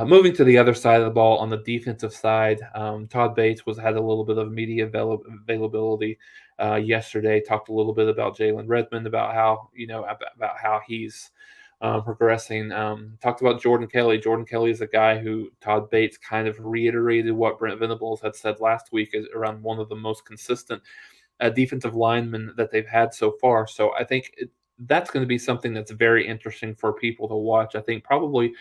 Moving to the other side of the ball on the defensive side, Todd Bates had a little bit of media availability yesterday. Talked a little bit about Jalen Redmond, about how about how he's progressing. Talked about Jordan Kelly. Jordan Kelly is a guy who Todd Bates kind of reiterated what Brent Venables had said last week is around one of the most consistent defensive linemen that they've had so far. So I think that's going to be something that's very interesting for people to watch. I think probably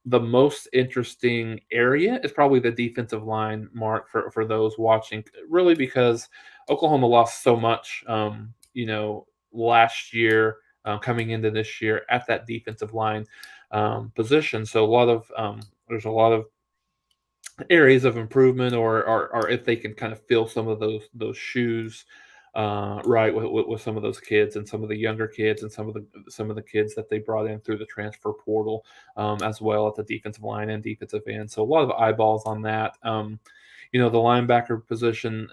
the most interesting area is probably the defensive line, Mark, for those watching, really because Oklahoma lost so much, last year, coming into this year at that defensive line position. So there's a lot of areas of improvement, or if they can kind of fill some of those shoes right with some of those kids and some of the younger kids and some of the kids that they brought in through the transfer portal as well at the defensive line and defensive end. So a lot of eyeballs on that. The linebacker position,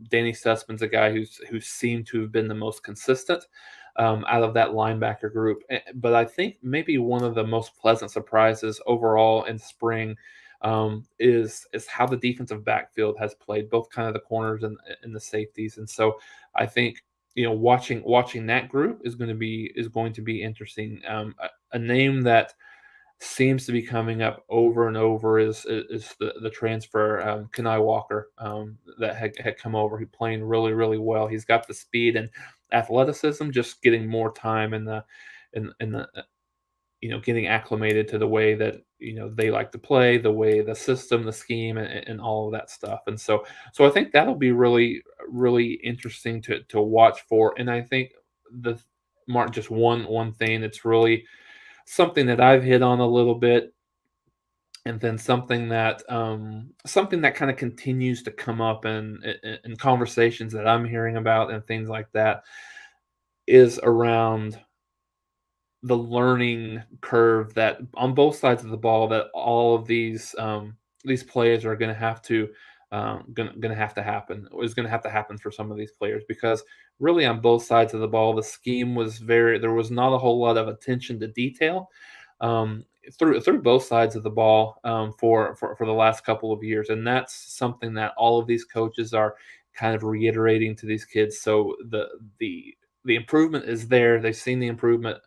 Danny Sussman's a guy who seemed to have been the most consistent out of that linebacker group. But I think maybe one of the most pleasant surprises overall in spring is how the defensive backfield has played, both kind of the corners and the safeties. And so I think watching that group is going to be interesting. A name that seems to be coming up over and over is the transfer Kenai Walker that had come over. He's playing really really well. He's got the speed and athleticism, just getting more time in the getting acclimated to the way that they like to play, the way the system, the scheme, and all of that stuff. And so I think that'll be really really interesting to watch for. And I think the Mark, just one thing it's really something that I've hit on a little bit, and then something that kind of continues to come up in conversations that I'm hearing about and things like that is around the learning curve that on both sides of the ball that all of these players are going to have to happen, is going to have to happen for some of these players, because really on both sides of the ball the scheme was there was not a whole lot of attention to detail through both sides of the ball for the last couple of years, and that's something that all of these coaches are kind of reiterating to these kids. So the improvement is there. They've seen the improvement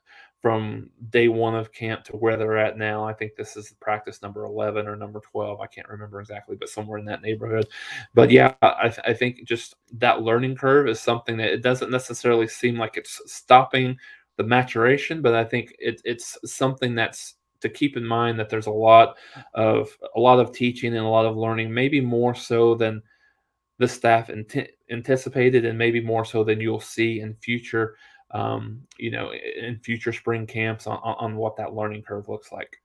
from day one of camp to where they're at now. I think this is practice number 11 or number 12. I can't remember exactly, but somewhere in that neighborhood. But yeah, I think just that learning curve is something that it doesn't necessarily seem like it's stopping the maturation, but I think it's something that's to keep in mind, that there's a lot of teaching and a lot of learning, maybe more so than the staff anticipated, and maybe more so than you'll see in future in future spring camps on what that learning curve looks like.